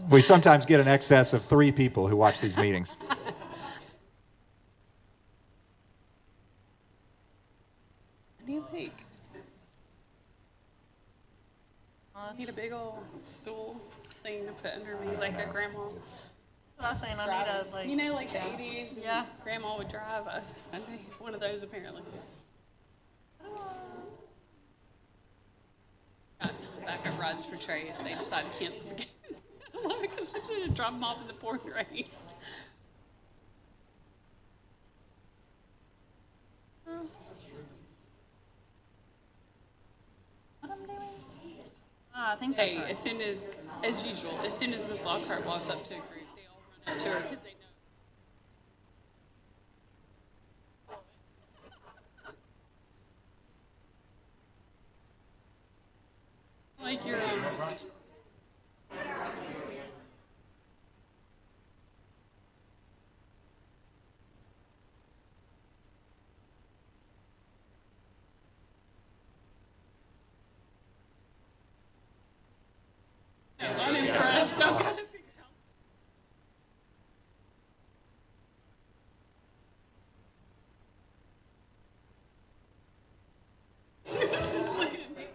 We sometimes get an excess of 3 people who watch these meetings. What do you think? I need a big old stool thing to put under me like a grandma. I was saying I need a, like, You know, like the 80s? Yeah. Grandma would drive. I need one of those apparently. Got backup rides for Trey if they decide to cancel the game. I love it because I should have dropped him off in the pouring rain. what I'm doing? I think that's Hey, right. as usual, as soon as Miss Lockhart walks up to a group, they all run up to her because they know. Like you're I'm impressed. I'm kind of figure out. She was just looking at me.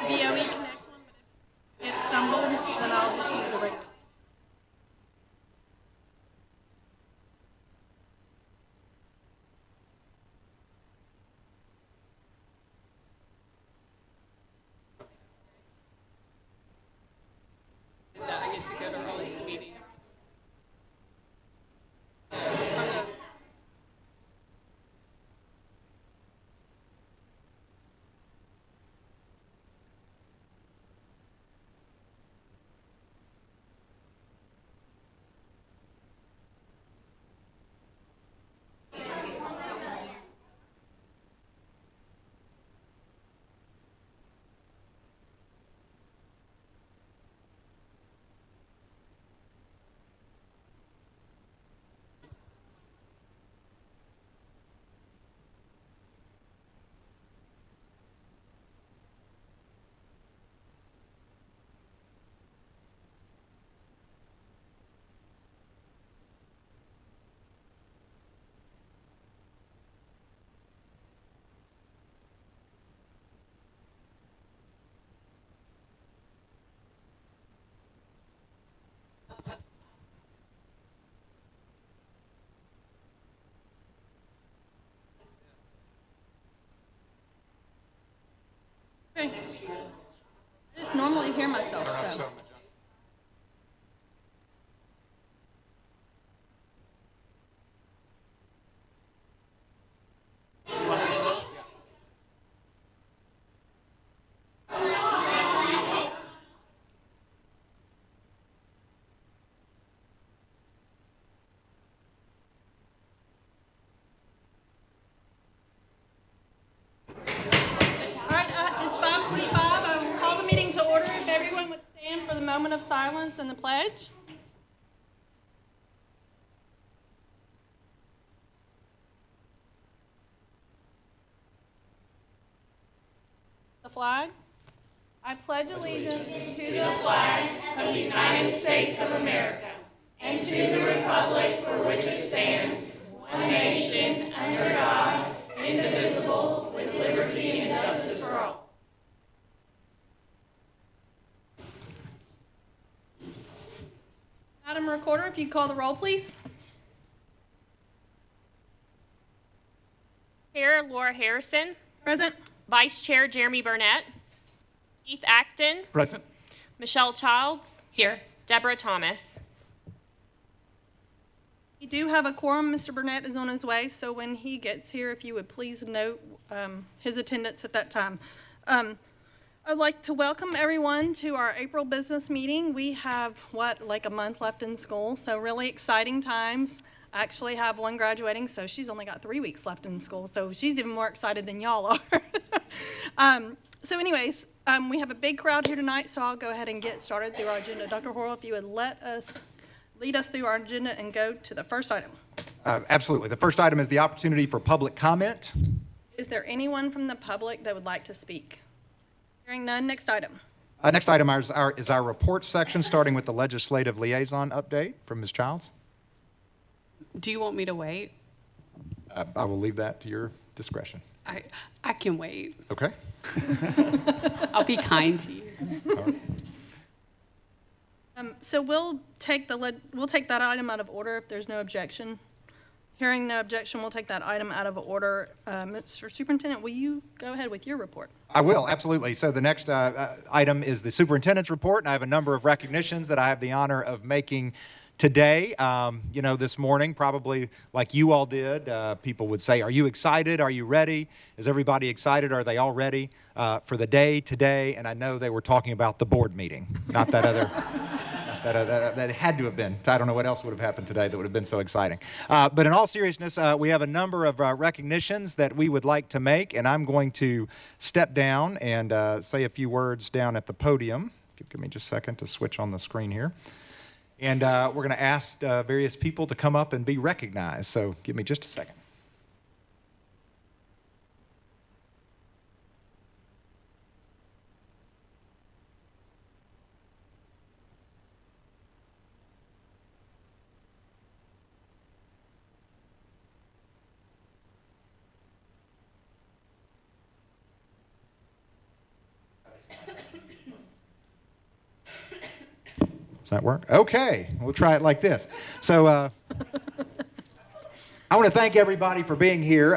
BOE Connect one, but if it stumbled, then I'll just use the regular. That I get to go to Raleigh's meeting. Okay. I just normally hear myself, so. All right, it's 5:45. I will call the meeting to order. If everyone would stand for the moment of silence and the pledge. The flag. I pledge allegiance to the flag of the United States of America and to the republic for which it stands, one nation, under God, indivisible, with liberty and justice for all. Madam Madam Recorder, if you call the roll, please. Chair Laura Harrison, Present. Vice Chair Jeremy Burnett, Keith Acton, Present. Michelle Childs, Here. Deborah Thomas. We do have a quorum. Mr. Burnett is on his way, so when he gets here, if you would please note his attendance at that time. I'd like to welcome everyone to our April business meeting. We have, like a month left in school, so really exciting times. I actually have one graduating, so she's only got 3 weeks left in school, so she's even more excited than y'all are. So anyways, we have a big crowd here tonight, so I'll go ahead and get started through our agenda. Dr. Horrell, if you would lead us through our agenda and go to the first item. Absolutely. The first item is the opportunity for public comment. Is there anyone from the public that would like to speak? Hearing none, next item. Next item is our report section, starting with the legislative liaison update from Ms. Childs. Do you want me to wait? I will leave that to your discretion. I can wait. Okay? I'll be kind to you. So we'll take that item out of order if there's no objection. Hearing no objection, we'll take that item out of order. Mr. Superintendent, will you go ahead with your report? I will, absolutely. So the next item is the superintendent's report, and I have a number of recognitions that I have the honor of making today. This morning, probably like you all did, people would say, are you excited? Are you ready? Is everybody excited? Are they all ready for the day today? And I know they were talking about the board meeting, not that other... That had to have been. I don't know what else would have happened today that would have been so exciting. But in all seriousness, we have a number of recognitions that we would like to make, and I'm going to step down and say a few words down at the podium. Give me just a second to switch on the screen here. And we're going to ask various people to come up and be recognized. So give me just a second. Does that work? Okay, we'll try it like this. So I want to thank everybody for being here.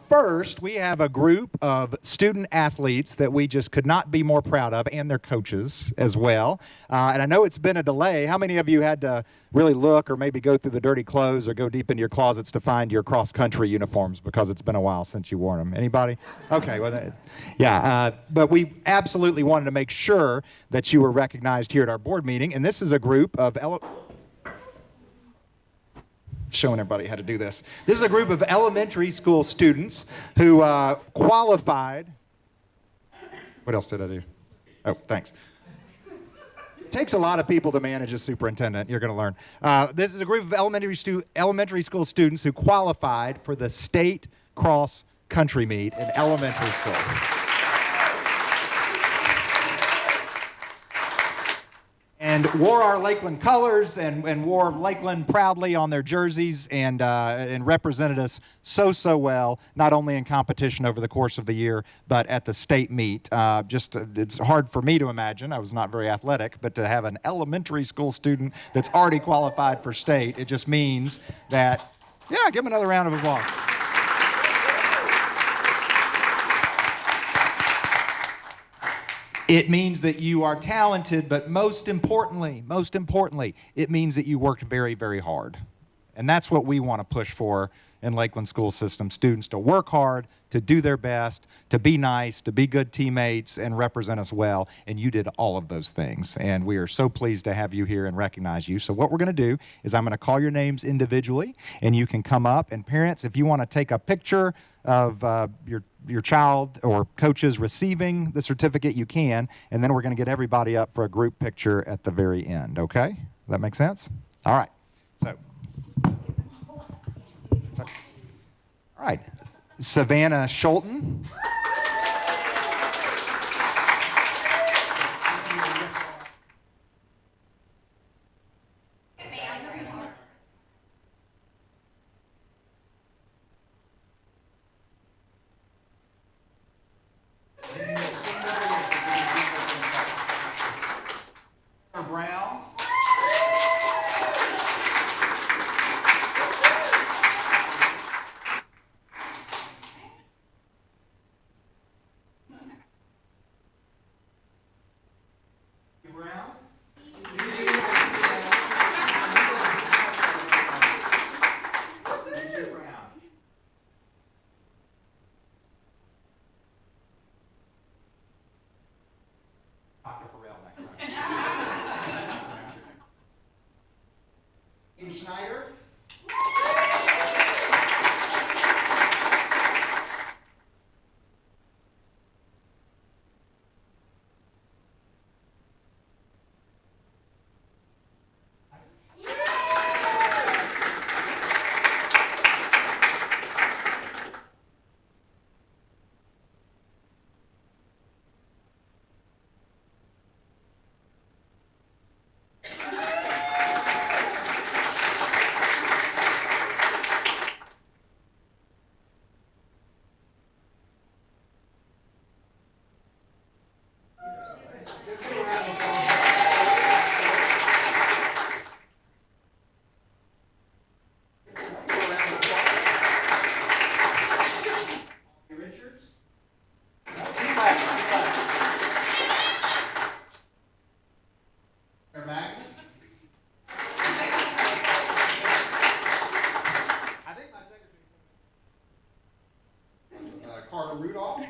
First, we have a group of student athletes that we just could not be more proud of, and their coaches as well. And I know it's been a delay. How many of you had to really look or maybe go through the dirty clothes or go deep into your closets to find your cross-country uniforms because it's been a while since you wore them? Anybody? Okay, well, yeah. But we absolutely wanted to make sure that you were recognized here at our board meeting. And this is a group of showing everybody how to do this. This is a group of elementary school students who qualified. What else did I do? Oh, thanks. It takes a lot of people to manage a superintendent. You're going to learn. This is a group of elementary school students who qualified for the state cross country meet in elementary school. And wore our Lakeland colors and wore Lakeland proudly on their jerseys and represented us so well, not only in competition over the course of the year, but at the state meet. It's hard for me to imagine. I was not very athletic, but to have an elementary school student that's already qualified for state, it just means that, yeah, give them another round of applause. It means that you are talented, but most importantly, it means that you worked very, very hard. And that's what we want to push for in Lakeland School System. Students to work hard, to do their best, to be nice, to be good teammates, and represent us well. And you did all of those things. And we are so pleased to have you here and recognize you. So what we're going to do is I'm going to call your names individually, and you can come up. And parents, if you want to take a picture of your child or coaches receiving the certificate, you can. And then we're going to get everybody up for a group picture at the very end. Okay? Does that make sense? All right. All right, Savannah Schulten. Brown. Schneider. Richards. Magnus. I think my secretary. Carter Rudolph.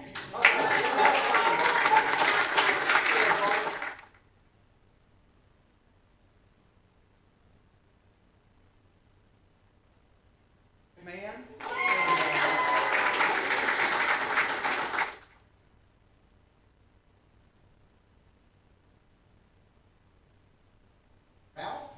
Man. Ralph.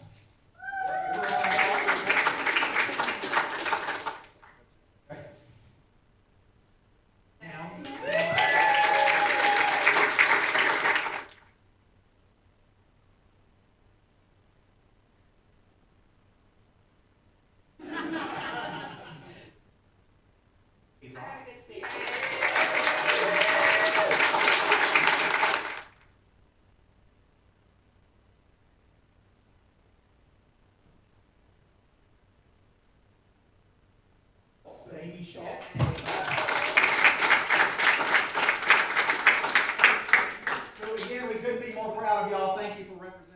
Amy Shaw. So again, we couldn't be more proud of y'all. Thank you for representing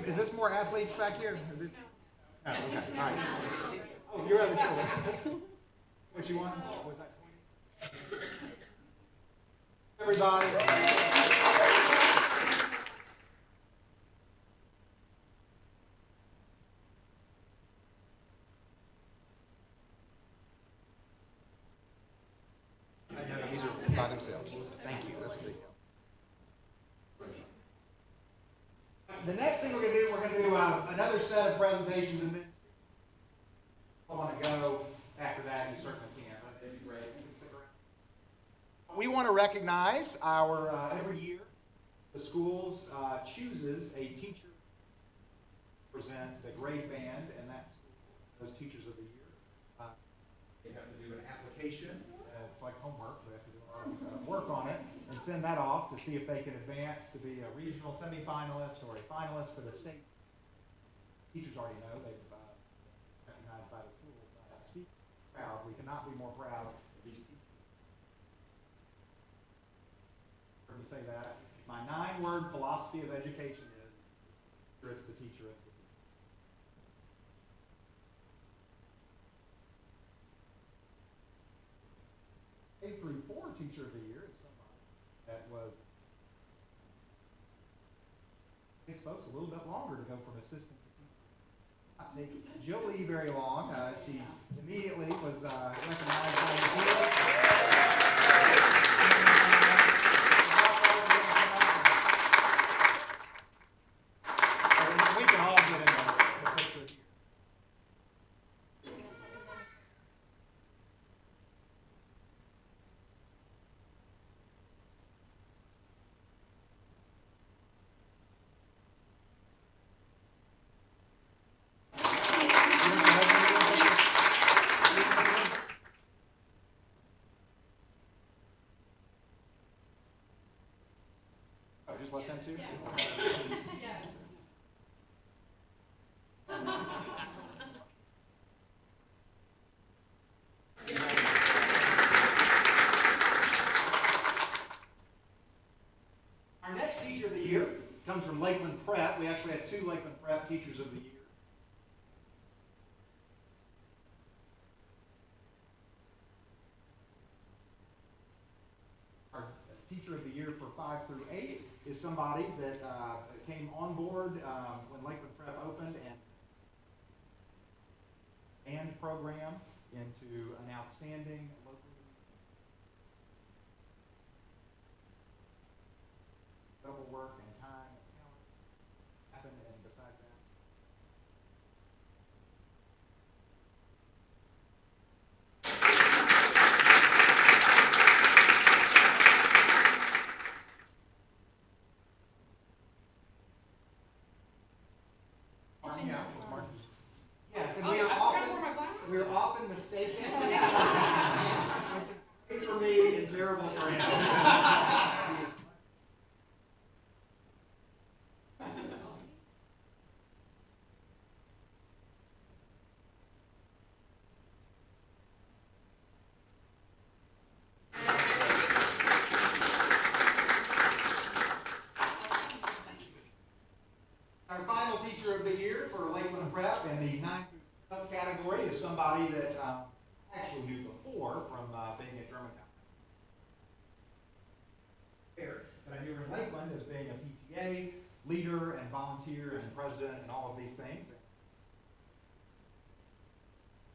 Is this more athletes back here? Oh, okay. All right. Oh, you're other children. What you want? Was that 20? Everybody. I know these are by themselves. Thank you. That's good. The next thing we're going to do another set of presentations, and then if you want to go after that, you certainly can. That'd be great. You can stick around. We want to recognize our, every year, the schools chooses a teacher to present the grade band, and that's those teachers of the year. They have to do an application. It's like homework. They have to do a lot of work on it and send that off to see if they can advance to be a regional semifinalist or a finalist for the state. Teachers already know they've recognized by the school. Speak proud. We cannot be more proud of these teachers. Heard me say that. My 9-word philosophy of education is: it's the teacher, it's the teacher. K through 4 teacher of the year is somebody that was. It takes folks a little bit longer to go from assistant to teacher. Not take Jolie very long. She immediately was recognized by the field. We can all get in the picture here. let them too? Our next Teacher of the Year comes from Lakeland Prep. We actually have 2 Lakeland Prep Teachers of the Year. Our Teacher of the Year for 5 through 8 is somebody that came on board when Lakeland Prep opened and program into an outstanding local double work and time and talent happen, and besides that, Martin, yeah, it's Martin. Yes, and we are often mistaken. Great for me and terrible for him. Our final Teacher of the Year for Lakeland Prep in the 9 through 12 category is somebody that actually knew before from being at Germantown. But I knew her in Lakeland as being a PTA leader and volunteer and president and all of these things.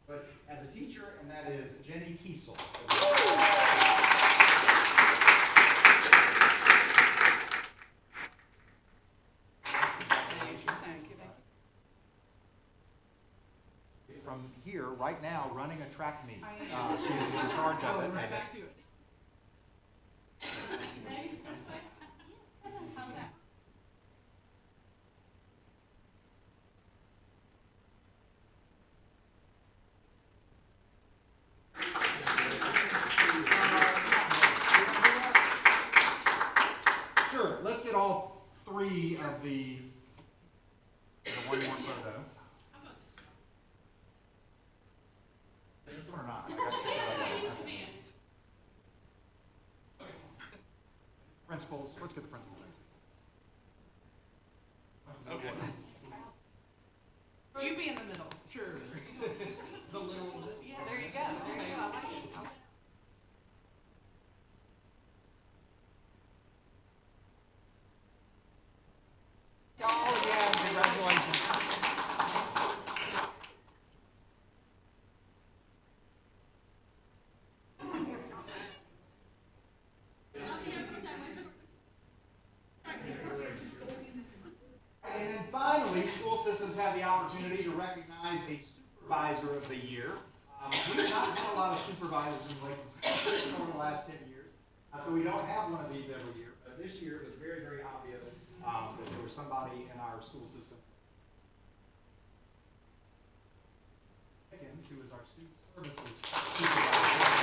But as a teacher, and that is Jenny Kiesel. From here, right now, running a track meet. She is in charge of it. Right back to it. Sure, let's get all 3 of the one more photo. This one or not? I got to figure that out. Principals, let's get the principals. Okay. You be in the middle. Sure. The little, yeah, there you go. There you go. I like it. Y'all again, congratulations. And then finally, school systems have the opportunity to recognize a Supervisor of the Year. We've not had a lot of supervisors in Lakeland School System over the last 10 years, so we don't have one of these every year. But this year, it was very, very obvious that there was somebody in our school system, who is our student services supervisor.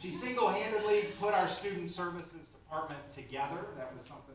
She single-handedly put our student services department together. That was something.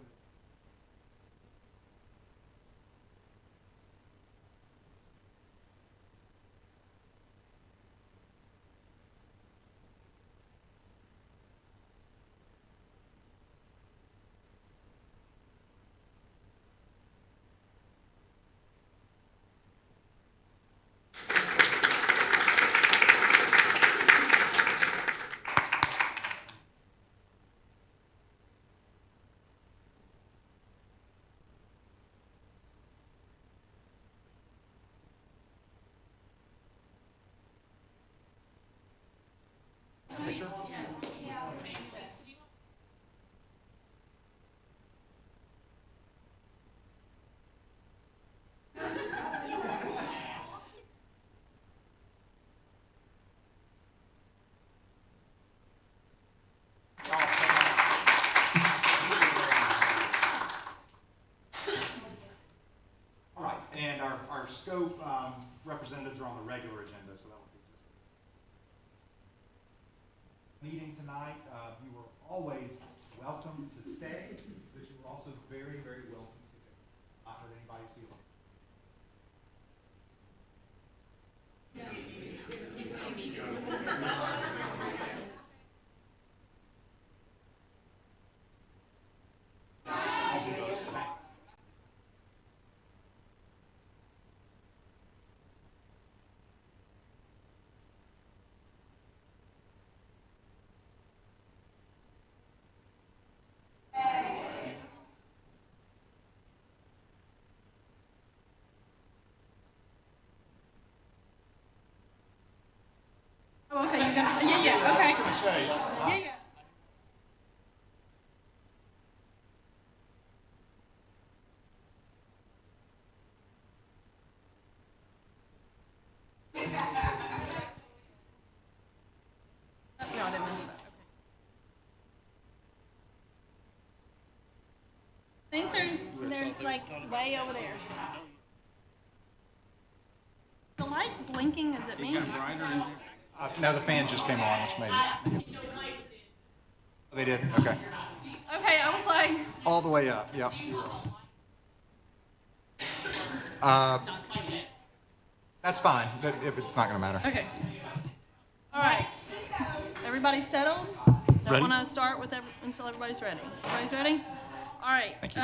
Picture? All right, and our scope representatives are on the regular agenda, so that will be just. meeting tonight. You were always welcome to stay, but you were also very, very welcome to go. Not hurt anybody's feelings. Oh, okay, you're gonna, yeah, okay. Yeah. No, I didn't miss that, okay. I think there's like way over there. The light blinking, is it me? No, the fan just came on, which made it. They did? Okay. Okay, I was like, All the way up, yep. That's fine, but if it's not going to matter. okay. All right. Everybody settled? Don't want to start with until everybody's ready. Everybody's ready? All right. Thank you.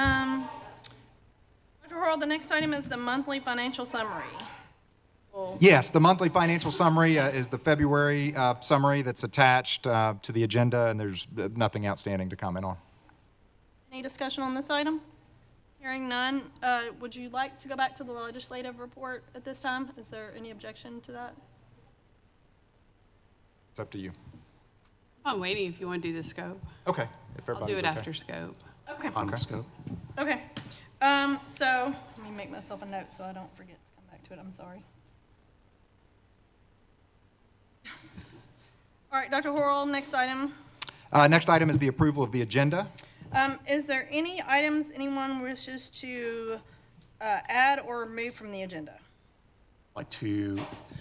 Dr. Harrell, the next item is the monthly financial summary. Yes, the monthly financial summary is the February summary that's attached to the agenda, and there's nothing outstanding to comment on. Any discussion on this item? Hearing none, would you like to go back to the legislative report at this time? Is there any objection to that? It's up to you. I'm waiting if you want to do the scope. Okay, if I'll everybody's do it okay. after scope. Okay. On scope. Okay. So let me make myself a note so I don't forget to come back to it. I'm sorry. All right, Dr. Horrell, next item. Next item is the approval of the agenda. Is there any items anyone wishes to add or remove from the agenda? Like to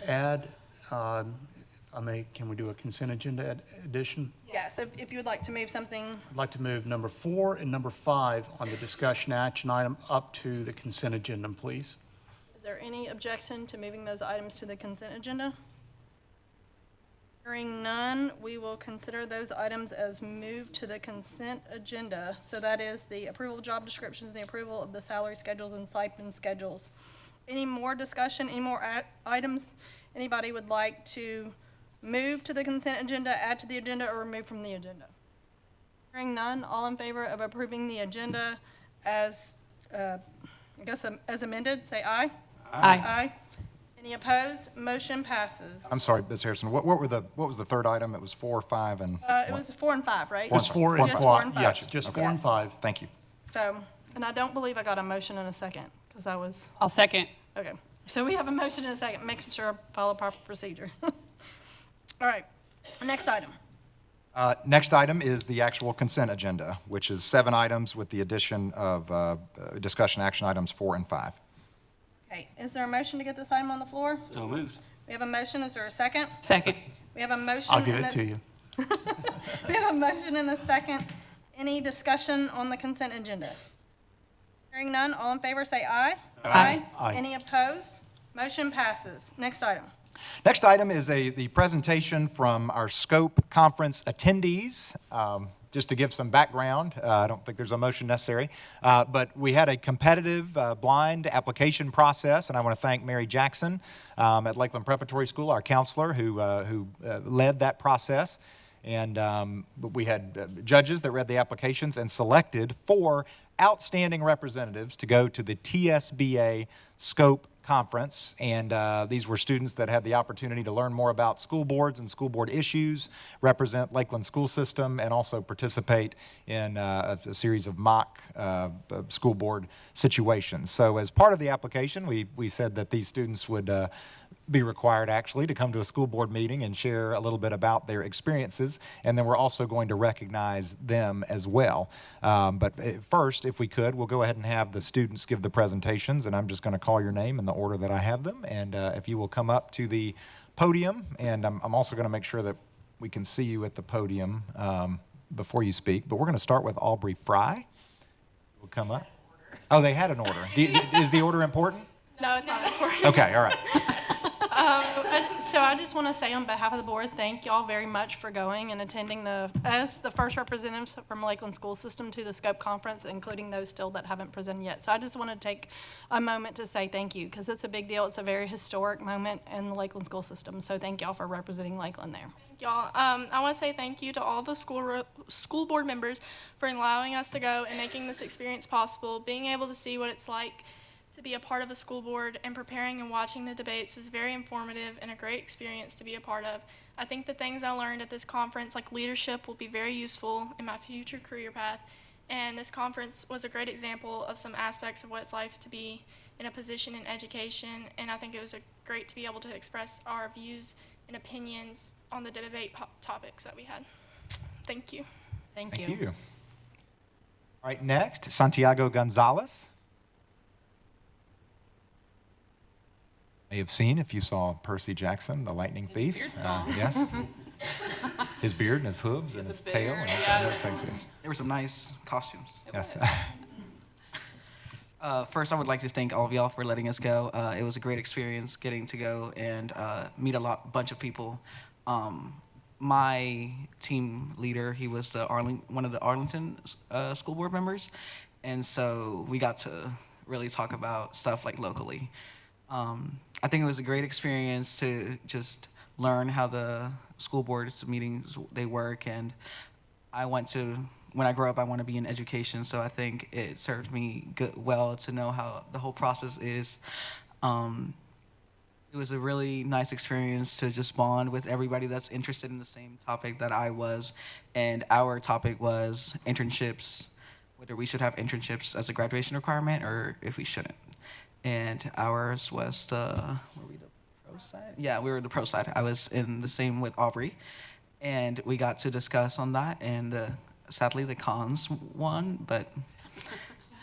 add, if I may, can we do a consent agenda addition? Yes, if you would like to move something. I'd like to move number 4 and number 5 on the discussion action item up to the consent agenda, please. Is there any objection to moving those items to the consent agenda? Hearing none, we will consider those items as moved to the consent agenda. So that is the approval of job descriptions, and the approval of the salary schedules and stipend schedules. Any more discussion, any more items anybody would like to move to the consent agenda, add to the agenda, or remove from the agenda? Hearing none, all in favor of approving the agenda as, as amended, say aye. Aye. Aye. Any opposed? Motion passes. I'm sorry, Ms. Harrison, what was the third item? It was 4, 5, and? It was 4 and 5, right? Just 4 and Just 5. 4 and 5. Yes, just 4 and 5. Thank you. So, and I don't believe I got a motion in a second, because I was, I'll second. okay. So we have a motion in a second, making sure I follow proper procedure. All right, next item. Next item is the actual consent agenda, which is 7 items with the addition of discussion action items 4 and 5. Okay, is there a motion to get this item on the floor? So moved. We have a motion, is there a second? Second. We have a motion. I'll give and it a- to you. We have a motion and a second. Any discussion on the consent agenda? Hearing none, all in favor say aye. Aye. Aye. Any opposed? Motion passes. Next item. Next item is the presentation from our SCOPE conference attendees. Just to give some background, I don't think there's a motion necessary, but we had a competitive blind application process, and I want to thank Mary Jackson at Lakeland Preparatory School, our counselor, who led that process. And we had judges that read the applications and selected 4 outstanding representatives to go to the TSBA SCOPE conference, and these were students that had the opportunity to learn more about school boards and school board issues, represent Lakeland school system, and also participate in a series of mock school board situations. So as part of the application, we said that these students would be required actually to come to a school board meeting and share a little bit about their experiences, and then we're also going to recognize them as well. But first, if we could, we'll go ahead and have the students give the presentations, and I'm just going to call your name in the order that I have them, and if you will come up to the podium, and I'm also going to make sure that we can see you at the podium before you speak. But we're going to start with Aubrey Fry. Will come up. Oh, they had an order. Is the order important? No, it's not important. Okay, all right. So I just want to say on behalf of the board, thank y'all very much for going and attending the first representatives from Lakeland School System to the SCOPE conference, including those still that haven't presented yet. So I just want to take a moment to say thank you, because it's a big deal. It's a very historic moment in the Lakeland School System. So thank y'all for representing Lakeland there. Y'all, I want to say thank you to all the school board members for allowing us to go and making this experience possible. Being able to see what it's like to be a part of a school board and preparing and watching the debates was very informative and a great experience to be a part of. I think the things I learned at this conference, like leadership, will be very useful in my future career path. And this conference was a great example of some aspects of what it's like to be in a position in education. And I think it was great to be able to express our views and opinions on the debate topics that we had. Thank you. Thank Thank you. you. All right, next, Santiago Gonzalez. May have seen if you saw Percy Jackson, the lightning thief. beard's gone. Yes. His beard and his hooves and his the tail. beard, And yeah. those things. Yes. There were some nice costumes. Yes. First, I would like to thank all of y'all for letting us go. It was a great experience getting to go and meet a bunch of people. My team leader, he was one of the Arlington school board members, and so we got to really talk about stuff like locally. I think it was a great experience to just learn how the school board's meetings, they work, and when I grow up, I want to be in education, so I think it served me well to know how the whole process is. It was a really nice experience to just bond with everybody that's interested in the same topic that I was, and our topic was internships, whether we should have internships as a graduation requirement or if we shouldn't. And ours was were we the pro side? Yeah, we were the pro side. I was in the same with Aubrey, and we got to discuss on that, and sadly the cons won, but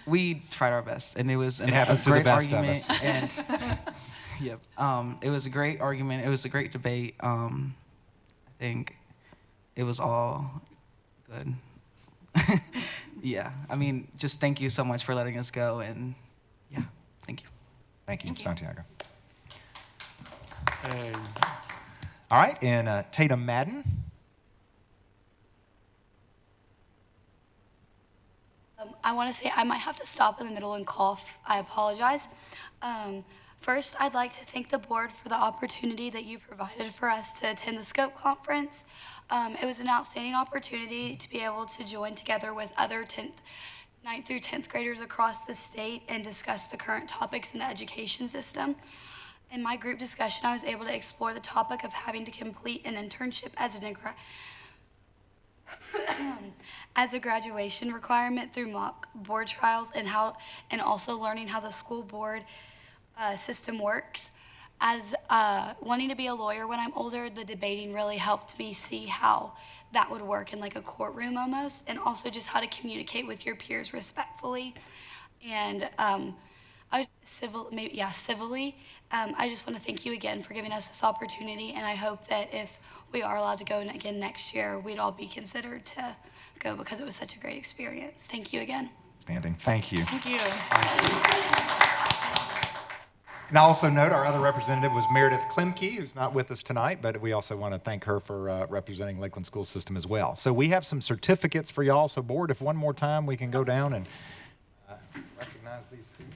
we tried our best, and it was It happens to the great best of argument. us. And yep, it was a great argument. It was a great debate. I think it was all good. Yeah, I mean, just thank you so much for letting us go, and yeah, thank you. Thank you, Santiago. And All right, and Tatum Madden. I want to say I might have to stop in the middle and cough. I apologize. First, I'd like to thank the board for the opportunity that you provided for us to attend the SCOPE conference. It was an outstanding opportunity to be able to join together with other 9th through 10th graders across the state and discuss the current topics in the education system. In my group discussion, I was able to explore the topic of having to complete an internship as a graduation requirement through mock board trials, and also learning how the school board system works. As wanting to be a lawyer when I'm older, the debating really helped me see how that would work in like a courtroom almost, and also just how to communicate with your peers respectfully and civilly. I just want to thank you again for giving us this opportunity, and I hope that if we are allowed to go again next year, we'd all be considered to go because it was such a great experience. Thank you again. Standing. Thank you. Thank you. And I also note our other representative was Meredith Klimke, who's not with us tonight, but we also want to thank her for representing Lakeland School System as well. So we have some certificates for y'all. So board, if one more time we can go down and recognize these students.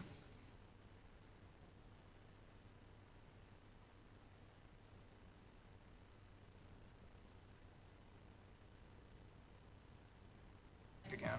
Again.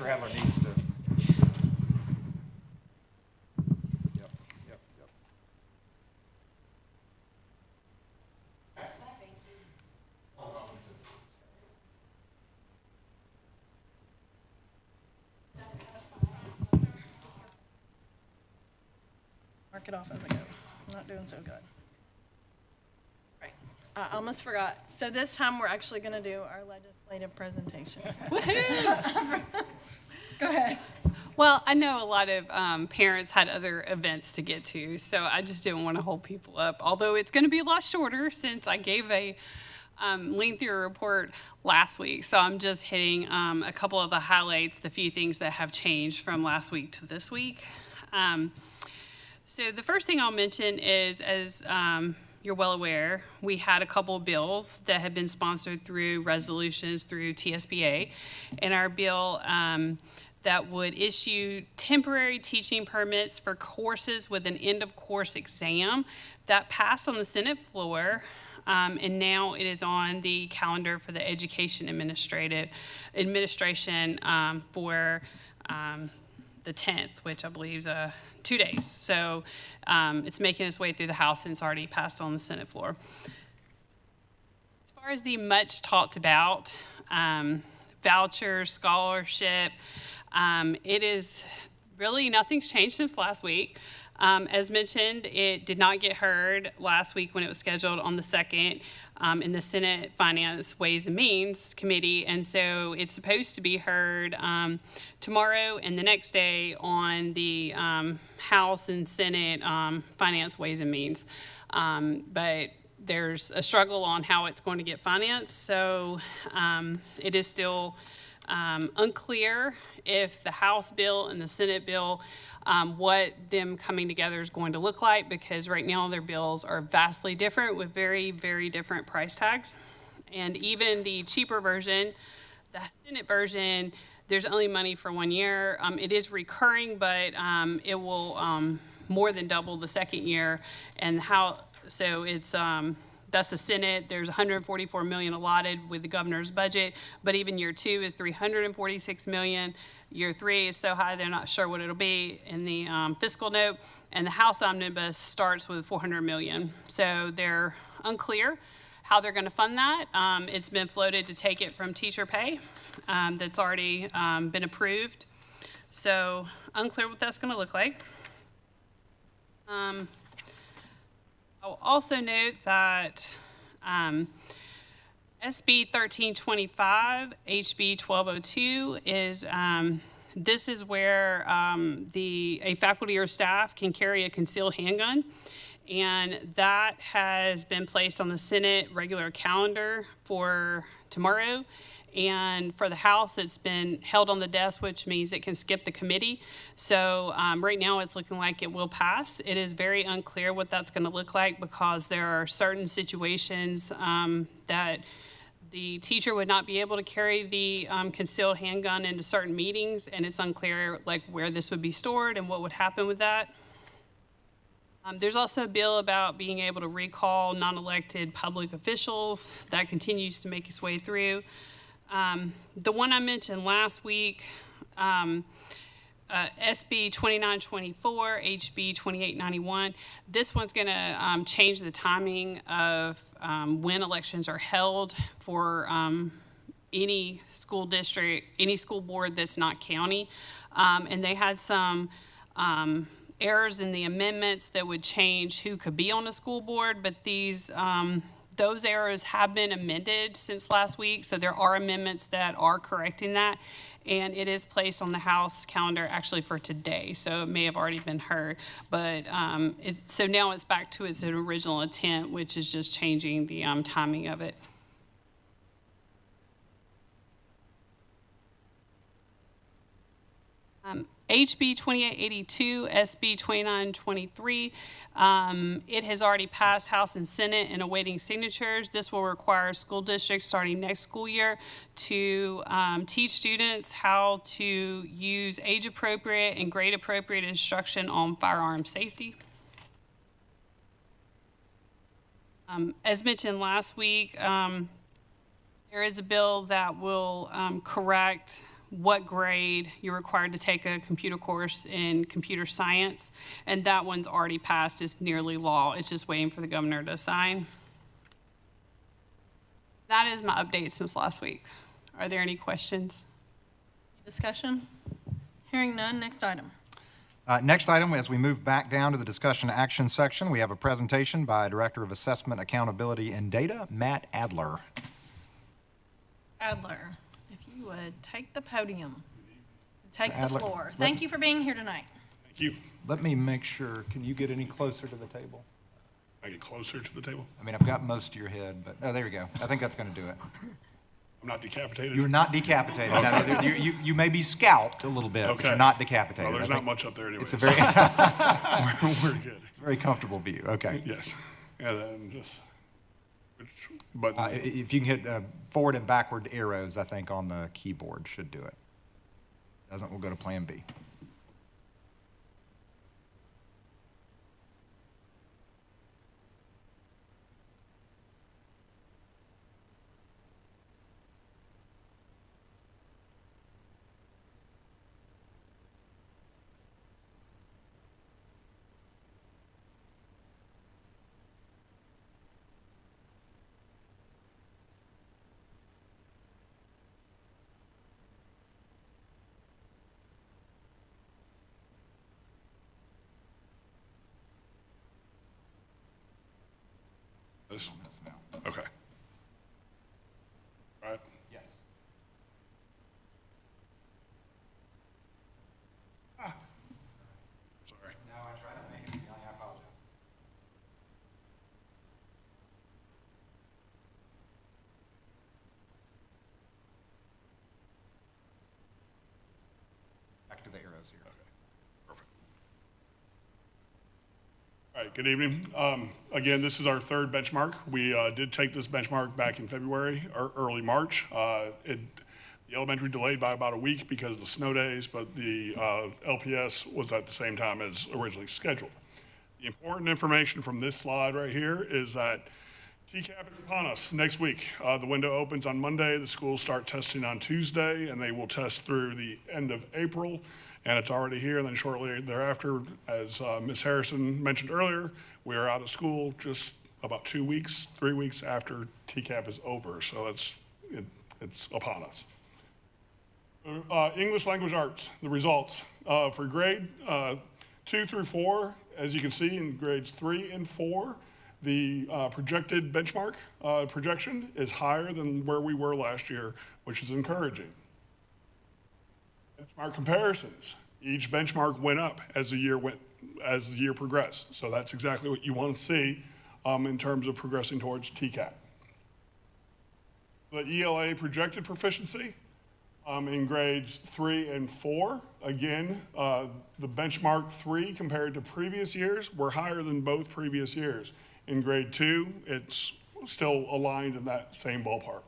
Mr. Adler needs to. Yep, yep, yep. Mark it off as I go. I'm not doing so good. Right. I almost forgot. So this time we're actually going to do our legislative presentation. Go ahead. Well, I know a lot of parents had other events to get to, so I just didn't want to hold people up. Although it's going to be a lot shorter since I gave a lengthier report last week. So I'm just hitting a couple of the highlights, the few things that have changed from last week to this week. So the first thing I'll mention is, as you're well aware, we had a couple of bills that had been sponsored through resolutions through TSBA, and our bill that would issue temporary teaching permits for courses with an end-of-course exam that passed on the Senate floor, and now it is on the calendar for the Education Administration for the 10th, which I believe is 2 days. So it's making its way through the House and it's already passed on the Senate floor. As far as the much talked about voucher, scholarship, it is really nothing's changed since last week. As mentioned, it did not get heard last week when it was scheduled on the 2nd in the Senate Finance Ways and Means Committee, and so it's supposed to be heard tomorrow and the next day on the House and Senate Finance Ways and Means. But there's a struggle on how it's going to get financed, so it is still unclear if the House bill and the Senate bill, what them coming together is going to look like, because right now their bills are vastly different with very, very different price tags. And even the cheaper version, the Senate version, there's only money for 1 year. It is recurring, but it will more than double the second year. And so it's that's the Senate. There's 144 million allotted with the governor's budget, but even year 2 is 346 million. Year 3 is so high they're not sure what it'll be in the fiscal note, and the House omnibus starts with 400 million. So they're unclear how they're going to fund that. It's been floated to take it from teacher pay that's already been approved. So unclear what that's going to look like. I'll also note that SB 1325, HB 1202 is, this is where a faculty or staff can carry a concealed handgun, and that has been placed on the Senate regular calendar for tomorrow. And for the House, it's been held on the desk, which means it can skip the committee. So right now it's looking like it will pass. It is very unclear what that's going to look like, because there are certain situations that the teacher would not be able to carry the concealed handgun into certain meetings, and it's unclear like where this would be stored and what would happen with that. There's also a bill about being able to recall non-elected public officials. That continues to make its way through. The one I mentioned last week, SB 2924, HB 2891, this one's going to change the timing of when elections are held for any school district, any school board that's not county. And they had some errors in the amendments that would change who could be on a school board, but these those errors have been amended since last week, so there are amendments that are correcting that, and it is placed on the House calendar actually for today, so it may have already been heard, but so now it's back to its original intent, which is just changing the timing of it. HB 2882, SB 2923, it has already passed House and Senate and awaiting signatures. This will require school districts starting next school year to teach students how to use age-appropriate and grade-appropriate instruction on firearm safety. As mentioned last week, there is a bill that will correct what grade you're required to take a computer course in computer science, and that one's already passed. It's nearly law. It's just waiting for the governor to sign. That is my update since last week. Are there any questions? Discussion? Hearing none, next item. Next item, as we move back down to the discussion action section, we have a presentation by Director of Assessment, Accountability, and Data, Matt Adler. Adler, if you would take the podium, take Mr. the Adler, floor. Thank you for being here tonight. Thank you. Let me make sure, can you get any closer to the table? I get closer to the table. I mean, I've got most of your head, but, oh, there you go. I think that's going to do it. I'm not decapitated. You're not decapitated. No, you may be scalped a little bit, but Okay. you're not decapitated. Well, there's I not think much up there anyway. It's a very, We're good. it's a very comfortable view. Okay. Yes. And then just, which button? If you can hit forward and backward arrows, I think on the keyboard should do it. Doesn't, we'll go to Plan B. This? Yes, now. Okay. All right. Yes. Sorry. No, I tried to make it easy. I apologize. Back to the arrows here. Perfect. All right, good evening. Again, this is our third benchmark. We did take this benchmark back in February or early March. The elementary delayed by about a week because of the snow days, but the LPS was at the same time as originally scheduled. The important information from this slide right here is that TCAP is upon us next week. The window opens on Monday. The schools start testing on Tuesday, and they will test through the end of April. And it's already here. And then shortly thereafter, as Ms. Harrison mentioned earlier, we are out of school just about 2 weeks, 3 weeks after TCAP is over. So it's upon us. English Language Arts, the results. For grade 2 through 4, as you can see in grades 3 and 4, the projected benchmark projection is higher than where we were last year, which is encouraging. Benchmark comparisons. Each benchmark went up as the year progressed. So that's exactly what you want to see in terms of progressing towards TCAP. The ELA projected proficiency in grades 3 and 4. Again, the benchmark 3 compared to previous years were higher than both previous years. In grade 2, it's still aligned in that same ballpark.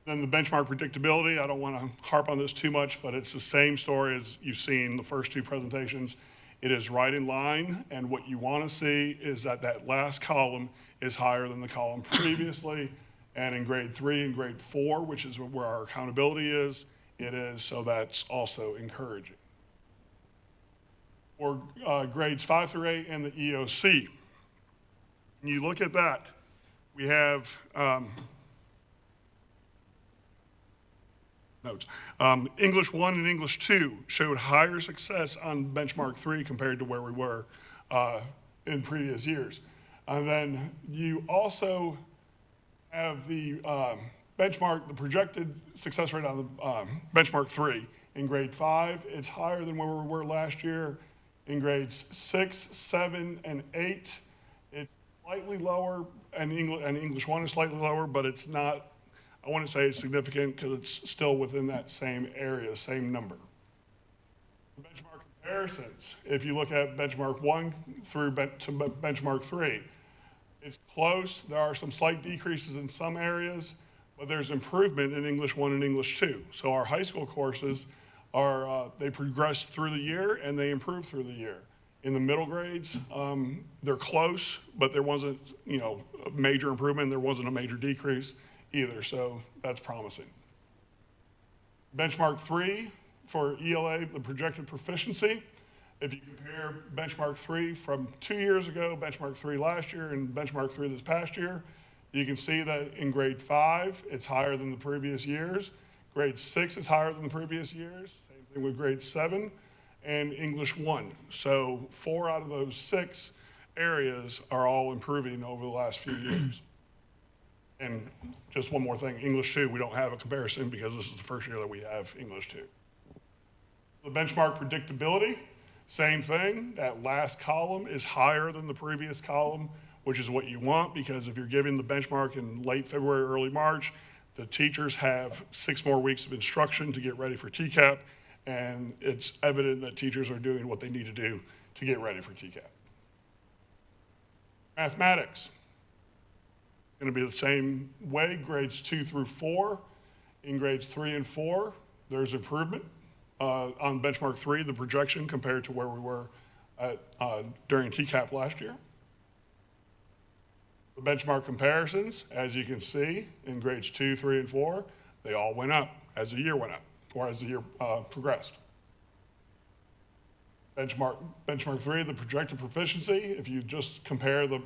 Then the benchmark predictability, I don't want to harp on this too much, but it's the same story as you've seen the first two presentations. It is right in line, and what you want to see is that that last column is higher than the column previously. And in grade 3 and grade 4, which is where our accountability is, it is, so that's also encouraging. For grades 5 through 8 and the EOC, when you look at that, we have notes. English 1 and English 2 showed higher success on benchmark 3 compared to where we were in previous years. And then you also have the benchmark, the projected success rate on the benchmark 3. In grade 5, it's higher than where we were last year. In grades 6, 7, and 8, it's slightly lower, and English 1 is slightly lower, but it's not, I wouldn't say it's significant because it's still within that same area, same number. The benchmark comparisons, if you look at benchmark 1 through to benchmark 3, it's close. There are some slight decreases in some areas, but there's improvement in English 1 and English 2. So our high school courses are, they progress through the year and they improve through the year. In the middle grades, they're close, but there wasn't, a major improvement. There wasn't a major decrease either, so that's promising. Benchmark 3 for ELA, the projected proficiency. If you compare benchmark 3 from 2 years ago, benchmark 3 last year, and benchmark 3 this past year, you can see that in grade 5, it's higher than the previous years. Grade 6 is higher than the previous years. Same thing with grade 7 and English 1. So 4 out of those 6 areas are all improving over the last few years. And just one more thing, English 2, we don't have a comparison because this is the first year that we have English 2. The benchmark predictability, same thing. That last column is higher than the previous column, which is what you want, because if you're giving the benchmark in late February, early March, the teachers have 6 more weeks of instruction to get ready for TCAP, and it's evident that teachers are doing what they need to do to get ready for TCAP. Mathematics, going to be the same way, grades 2 through 4. In grades 3 and 4, there's improvement. On benchmark 3, the projection compared to where we were at, during TCAP last year. The benchmark comparisons, as you can see, in grades 2, 3, and 4, they all went up as the year went up, or as the year progressed. Benchmark 3, the projected proficiency, if you just compare the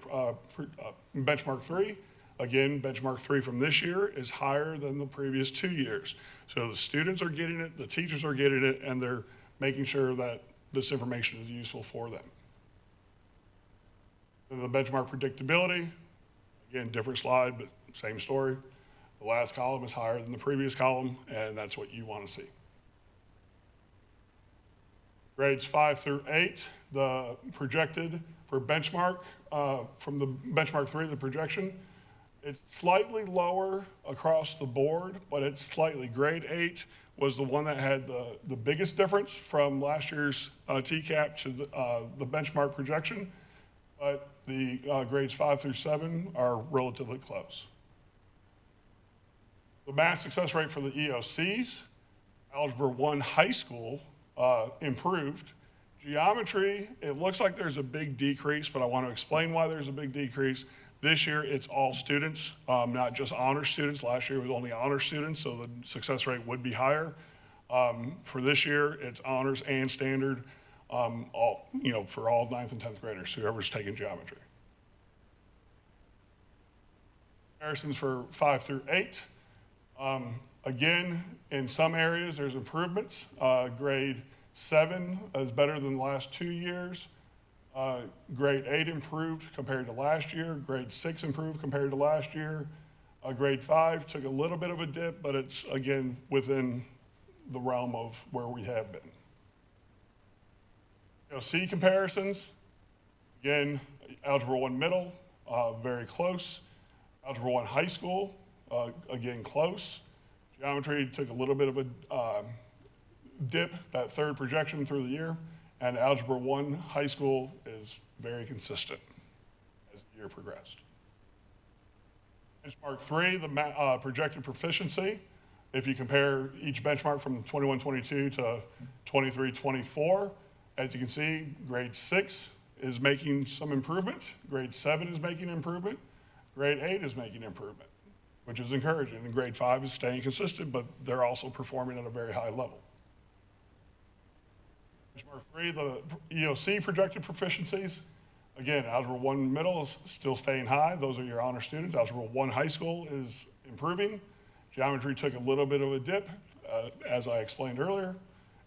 benchmark 3, again, benchmark 3 from this year is higher than the previous 2 years. So the students are getting it, the teachers are getting it, and they're making sure that this information is useful for them. And the benchmark predictability, again, different slide, but same story. The last column is higher than the previous column, and that's what you want to see. Grades 5 through 8, the projected for benchmark, from the benchmark 3, the projection, it's slightly lower across the board, but it's slightly. Grade 8 was the one that had the biggest difference from last year's TCAP to the benchmark projection, but the grades 5 through 7 are relatively close. The math success rate for the EOCs, Algebra 1 high school improved. Geometry, it looks like there's a big decrease, but I want to explain why there's a big decrease. This year, it's all students, not just honor students. Last year, it was only honor students, so the success rate would be higher. For this year, it's honors and standard, all, for all 9th and 10th graders, whoever's taking geometry. Comparisons for 5 through 8. Again, in some areas, there's improvements. Grade 7 is better than the last 2 years. Grade 8 improved compared to last year. Grade 6 improved compared to last year. Grade 5 took a little bit of a dip, but it's, again, within the realm of where we have been. C comparisons, again, Algebra 1 middle, very close. Algebra 1 high school, again, close. Geometry took a little bit of a dip, that third projection through the year. And Algebra 1 high school is very consistent as the year progressed. Benchmark 3, the projected proficiency. If you compare each benchmark from 21-22 to 23-24, as you can see, grade 6 is making some improvement. Grade 7 is making improvement. Grade 8 is making improvement, which is encouraging. And grade 5 is staying consistent, but they're also performing at a very high level. Benchmark 3, the EOC projected proficiencies. Again, Algebra 1 middle is still staying high. Those are your honor students. Algebra 1 high school is improving. Geometry took a little bit of a dip, as I explained earlier.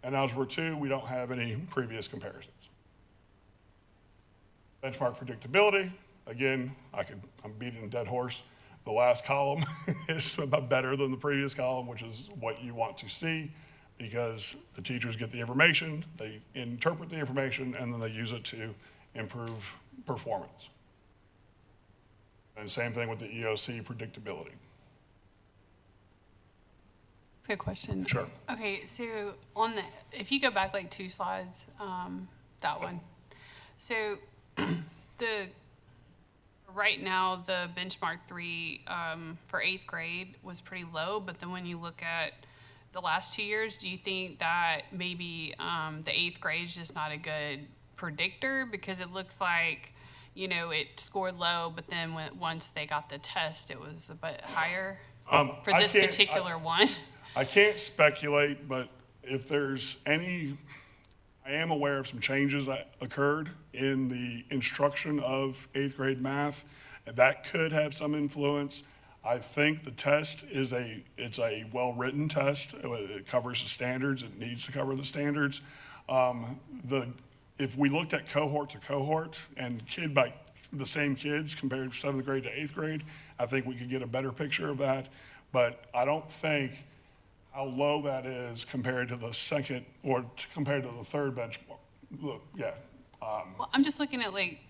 And Algebra 2, we don't have any previous comparisons. Benchmark predictability. Again, I'm beating a dead horse. The last column is better than the previous column, which is what you want to see, because the teachers get the information, they interpret the information, and then they use it to improve performance. And same thing with the EOC predictability. Good question. Sure. Okay, so on the, if you go back like 2 slides, that one. So right now, the benchmark 3 for 8th grade was pretty low, but then when you look at the last 2 years, do you think that maybe the 8th grade is just not a good predictor? Because it looks like, it scored low, but then once they got the test, it was a bit higher for this particular one. I can't speculate, but if there's any, I am aware of some changes that occurred in the instruction of 8th grade math, and that could have some influence. I think the test is it's a well-written test. It covers the standards. It needs to cover the standards. If we looked at cohort to cohort and kid by the same kids compared to 7th grade to 8th grade, I think we could get a better picture of that. But I don't think how low that is compared to the second or compared to the third benchmark. Look, yeah. Well, I'm just looking at like,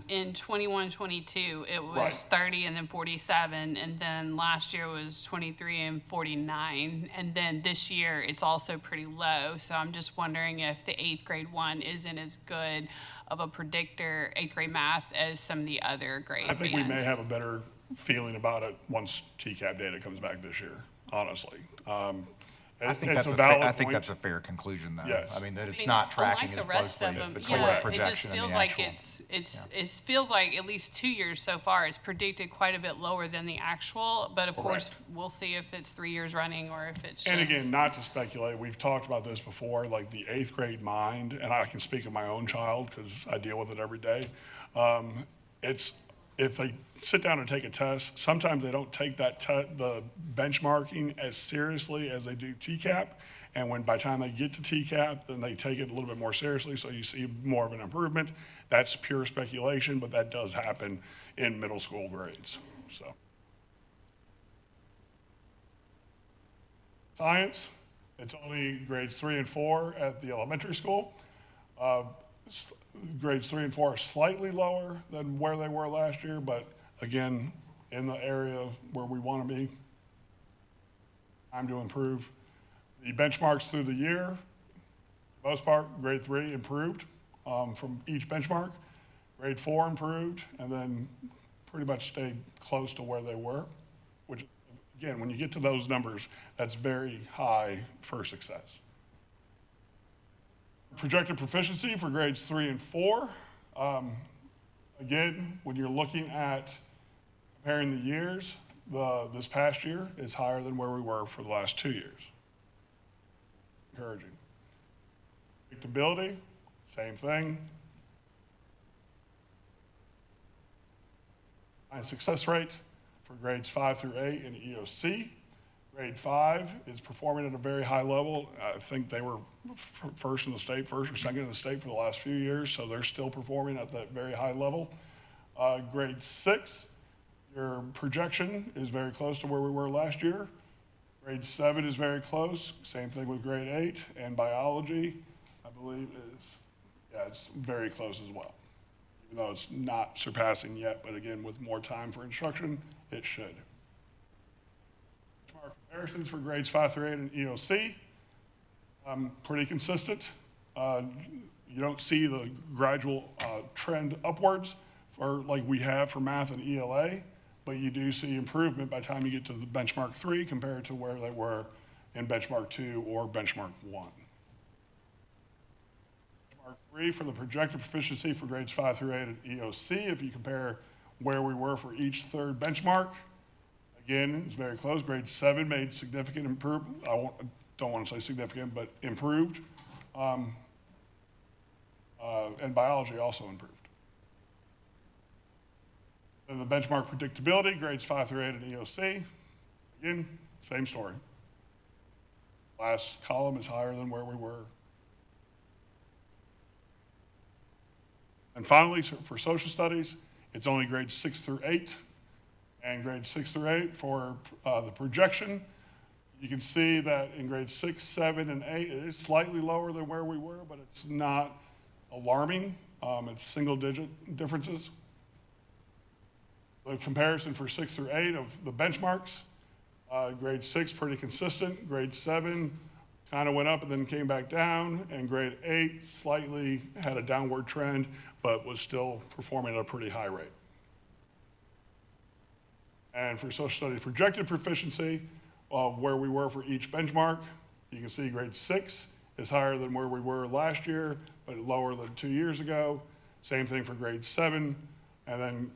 in 21, 22, it was Right. 30 and then 47, and then last year was 23 and 49, and then this year it's also pretty low. So I'm just wondering if the 8th grade one isn't as good of a predictor, 8th grade math, as some of the other grade I think we may bands. have a better feeling about it once TCAP data comes back this year, honestly. I think It's that's a valid I think point. that's a fair conclusion, though. Yes. I mean, that it's I mean, not tracking unlike as the rest closely of them, between yeah, the it just projection and feels the like actual. it feels like at least 2 years so far it's predicted quite a bit lower than the actual. But of course, we'll see if it's 3 years running or if it's just. And again, not to speculate, we've talked about this before, like the 8th grade mind, and I can speak of my own child because I deal with it every day. If they sit down and take a test, sometimes they don't take the benchmarking as seriously as they do TCAP. And by the time they get to TCAP, then they take it a little bit more seriously, so you see more of an improvement. That's pure speculation, but that does happen in middle school grades, so. Science, it's only grades 3 and 4 at the elementary school. Grades 3 and 4 are slightly lower than where they were last year, but again, in the area where we want to be. Time to improve. The benchmarks through the year, for the most part, grade 3 improved from each benchmark. Grade 4 improved, and then pretty much stayed close to where they were, which, again, when you get to those numbers, that's very high for success. Projected proficiency for grades 3 and 4. Again, when you're looking at comparing the years, this past year is higher than where we were for the last 2 years. Encouraging. Predictability, same thing. High success rate for grades 5 through 8 in EOC. Grade 5 is performing at a very high level. I think they were first in the state, first or second in the state for the last few years, so they're still performing at that very high level. Grade 6, your projection is very close to where we were last year. Grade 7 is very close, same thing with grade 8, and biology, I believe it's very close as well. Even though it's not surpassing yet, but again, with more time for instruction, it should. Benchmark comparisons for grades 5 through 8 in EOC, pretty consistent. You don't see the gradual trend upwards like we have for math and ELA, but you do see improvement by the time you get to the benchmark 3 compared to where they were in benchmark 2 or benchmark 1. Benchmark 3 for the projected proficiency for grades 5 through 8 at EOC, if you compare where we were for each third benchmark, again, it's very close. Grade 7 made significant improvement. I don't want to say significant, but improved. And biology also improved. And the benchmark predictability, grades 5 through 8 at EOC, again, same story. Last column is higher than where we were. And finally, for social studies, it's only grades 6 through 8. And grades 6 through 8 for the projection, you can see that in grades 6, 7, and 8, it is slightly lower than where we were, but it's not alarming. It's single-digit differences. The comparison for 6 through 8 of the benchmarks, grade 6 pretty consistent, grade 7 kind of went up and then came back down, and grade 8 slightly had a downward trend, but was still performing at a pretty high rate. And for social studies projected proficiency of where we were for each benchmark, you can see grade 6 is higher than where we were last year, but lower than 2 years ago. Same thing for grade 7, and then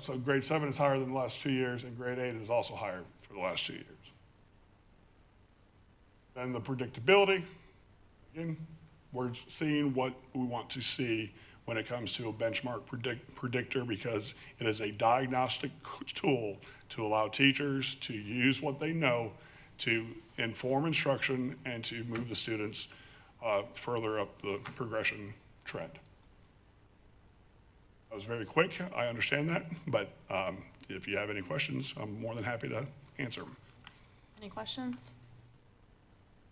so grade 7 is higher than the last 2 years, and grade 8 is also higher for the last 2 years. Then the predictability, again, we're seeing what we want to see when it comes to a benchmark predictor because it is a diagnostic tool to allow teachers to use what they know to inform instruction and to move the students further up the progression trend. That was very quick, I understand that, but if you have any questions, I'm more than happy to answer them. Any questions?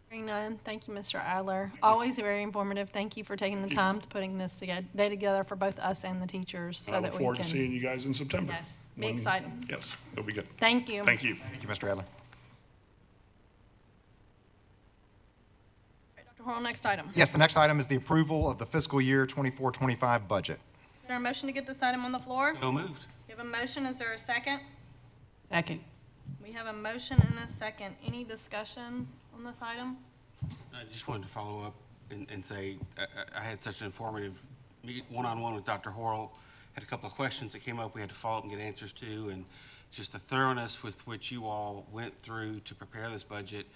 Hearing none, thank you, Mr. Adler. Always very informative. Thank you for taking the time to putting this day together for both us and the teachers so I that look we forward to can. seeing you guys in September. Yes, be exciting. Yes, it'll be good. Thank you. Thank you. Thank you, Mr. Adler. Dr. Horl, next item. Yes, the next item is the approval of the fiscal year 24-25 budget. Is there a motion to get this item on the floor? So moved. We have a motion. Is there a second? Second. We have a motion and a second. Any discussion on this item? I just wanted to follow up and say, I had such an informative one-on-one with Dr. Horrell. Had a couple of questions that came up we had to follow up and get answers to, and just the thoroughness with which you all went through to prepare this budget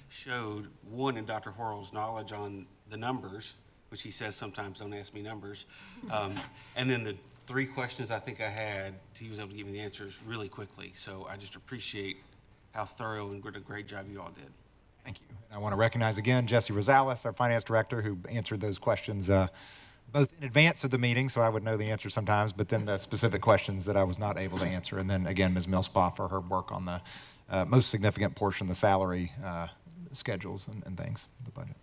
showed, one, in Dr. Horrell's knowledge on the numbers, which he says sometimes, don't ask me numbers, and then the 3 questions I think I had, he was able to give me the answers really quickly. So I just appreciate how thorough and what a great job you all did. Thank you. And I want to recognize again Jesse Rosales, our finance director, who answered those questions both in advance of the meeting, so I would know the answer sometimes, but then the specific questions that I was not able to answer. And then again, Ms. Millspaw for her work on the most significant portion, the salary schedules and things, the budget.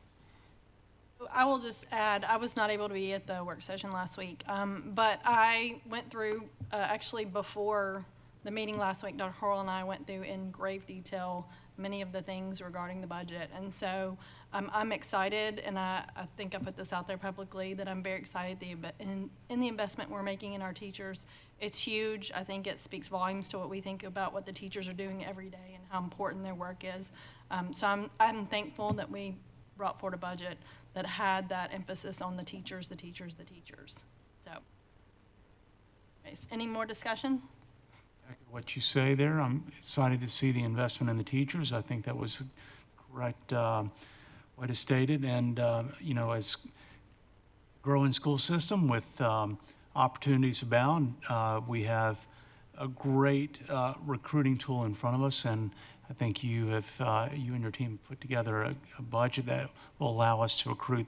I will just add, I was not able to be at the work session last week, but I went through, actually before the meeting last week, Dr. Horrell and I went through in grave detail many of the things regarding the budget. And so I'm excited, and I think I put this out there publicly, that I'm very excited in the investment we're making in our teachers. It's huge. I think it speaks volumes to what we think about what the teachers are doing every day and how important their work is. So I'm thankful that we brought forward a budget that had that emphasis on the teachers, the teachers, the teachers. So, any more discussion? What you say there, I'm excited to see the investment in the teachers. I think that was the correct way to state it. And, as growing school system with opportunities abound, we have a great recruiting tool in front of us. And I think you and your team have put together a budget that will allow us to recruit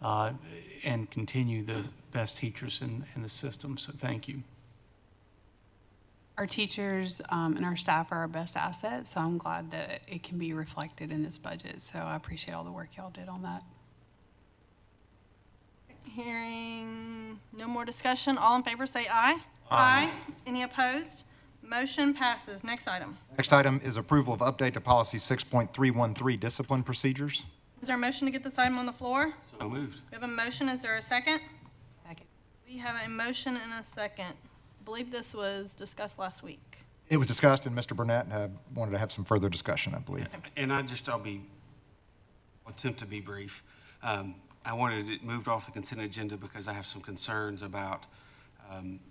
and continue the best teachers in the system. So thank you. Our teachers and our staff are our best asset, so I'm glad that it can be reflected in this budget. So I appreciate all the work y'all did on that. Hearing no more discussion, all in favor say aye. Aye. Any opposed? Motion passes. Next item. Next item is approval of update to policy 6.313, discipline procedures. Is there a motion to get this item on the floor? So moved. We have a motion. Is there a second? Second. We have a motion and a second. I believe this was discussed last week. It was discussed, and Mr. Burnett wanted to have some further discussion, I believe. And I'll attempt to be brief. I wanted it moved off the consent agenda because I have some concerns about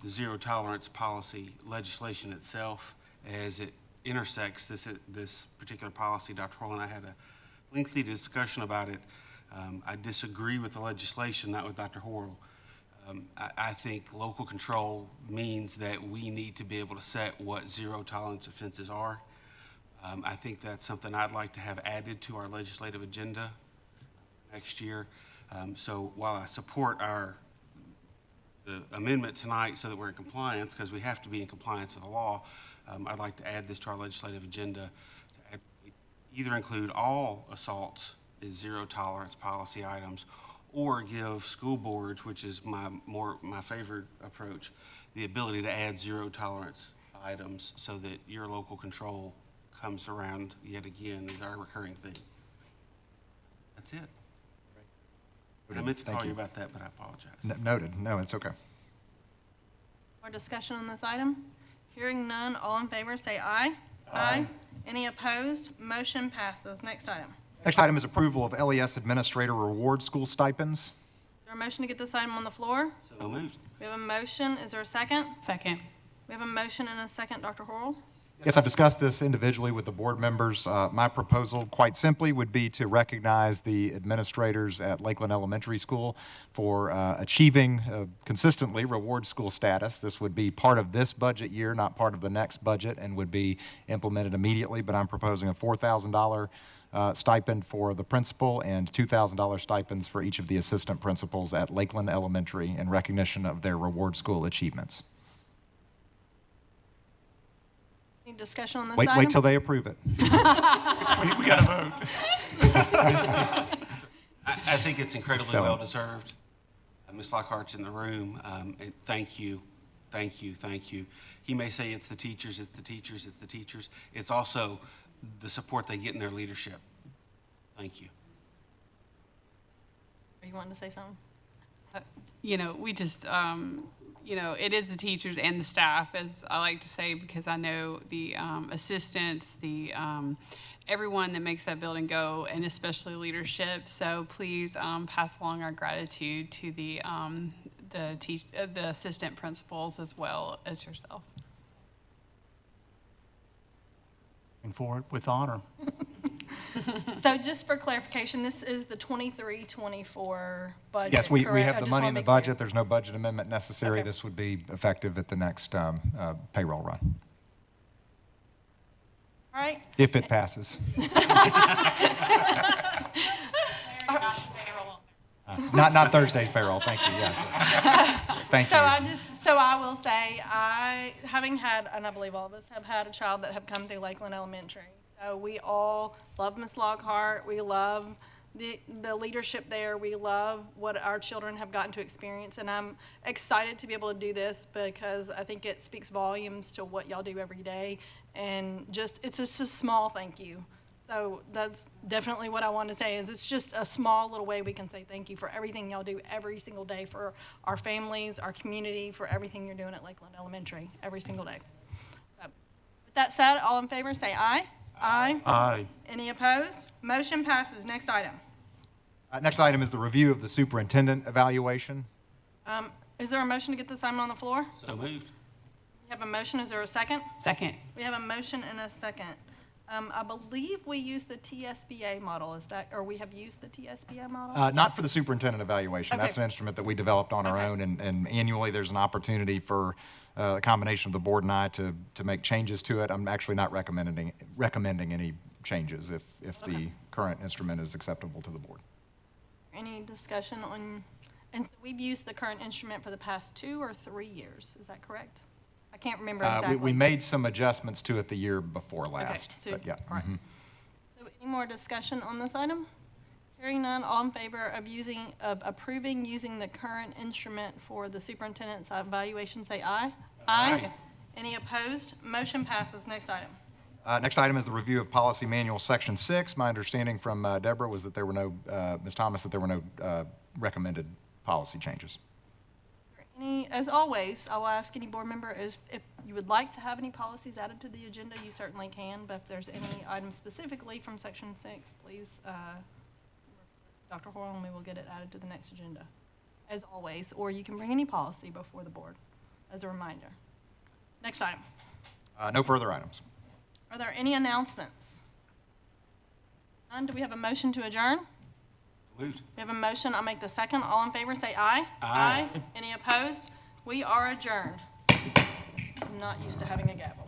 the zero tolerance policy legislation itself as it intersects this particular policy. Dr. Horl and I had a lengthy discussion about it. I disagree with the legislation, not with Dr. Horl. I think local control means that we need to be able to set what zero tolerance offenses are. I think that's something I'd like to have added to our legislative agenda next year. So while I support the amendment tonight so that we're in compliance, because we have to be in compliance with the law, I'd like to add this to our legislative agenda to either include all assaults as zero tolerance policy items, or give school boards, which is my favorite approach, the ability to add zero tolerance items so that your local control comes around yet again as our recurring thing. That's it. I meant to call you about that, but I apologize. Noted. No, it's okay. More discussion on this item? Hearing none, all in favor say aye. Aye. Any opposed? Motion passes. Next item. Next item is approval of LES Administrator Reward School Stipends. Is there a motion to get this item on the floor? So moved. We have a motion. Is there a second? Second. We have a motion and a second. Dr. Horrell? Yes, I've discussed this individually with the board members. My proposal, quite simply, would be to recognize the administrators at Lakeland Elementary School for achieving consistently reward school status. This would be part of this budget year, not part of the next budget, and would be implemented immediately, but I'm proposing a $4,000 stipend for the principal and $2,000 stipends for each of the assistant principals at Lakeland Elementary in recognition of their reward school achievements. Any discussion on this Wait item? till they approve it. We got to vote. I think it's incredibly So- well-deserved. Ms. Lockhart's in the room, and thank you, thank you, thank you. He may say it's the teachers, it's the teachers, it's the teachers. It's also the support they get in their leadership. Thank you. Are you wanting to say something? You know, we just, you know, it is the teachers and the staff, as I like to say, because I know the assistants, the everyone that makes that building go, and especially leadership. So please pass along our gratitude to the assistant principals as well as yourself. And for it with honor. So just for clarification, this is the 23-24 budget, Yes, we correct? I have the just money wanna in the be clear. budget. There's no budget amendment necessary. Okay. This would be effective at the next payroll run, All right. if it passes. Not Thursday's payroll, thank you, yes. Thank you. So I will say, having had, and I believe all of us have had a child that have come through Lakeland Elementary. So we all love Miss Lockhart. We love the leadership there. We love what our children have gotten to experience. And I'm excited to be able to do this because I think it speaks volumes to what y'all do every day. And it's just a small thank you. So that's definitely what I want to say is it's just a small little way we can say thank you for everything y'all do every single day for our families, our community, for everything you're doing at Lakeland Elementary every single day. So, with that said, all in favor say aye. Aye. Aye. Any opposed? Motion passes. Next item. Next item is the review of the superintendent evaluation. Is there a motion to get this item on the floor? So moved. We have a motion. Is there a second? Second. We have a motion and a second. I believe we use the TSBA model. Is that, or we have used the TSBA model? Not for the superintendent evaluation. Okay. That's an instrument that we developed on our Okay. own, and annually there's an opportunity for a combination of the board and I to make changes to it. I'm actually not recommending any changes if the current instrument is acceptable to the board. Any discussion on, and so we've used the current instrument for the past 2 or 3 years, is that correct? I can't remember exactly. We made some adjustments to it the year before Okay, last, so, but yeah. all right. mhm. So any more discussion on this item? Hearing none, all in favor of approving using the current instrument for the superintendent's evaluation, say aye. Aye. Any opposed? Motion passes. Next item. Next item is the review of Policy Manual Section 6. My understanding from Deborah was that there were no, Ms. Thomas, that there were no recommended policy changes. As always, I'll ask any board member if you would like to have any policies added to the agenda, you certainly can, but if there's any items specifically from Section 6, please, Dr. Hoyle, and we will get it added to the next agenda, as always, or you can bring any policy before the board, as a reminder. Next item. No further items. Are there any announcements? None. Do we have a motion to adjourn? Moved. We have a motion. I'll make the second. All in favor, say aye. Aye. Any opposed? We are adjourned. I'm not used to having a gavel.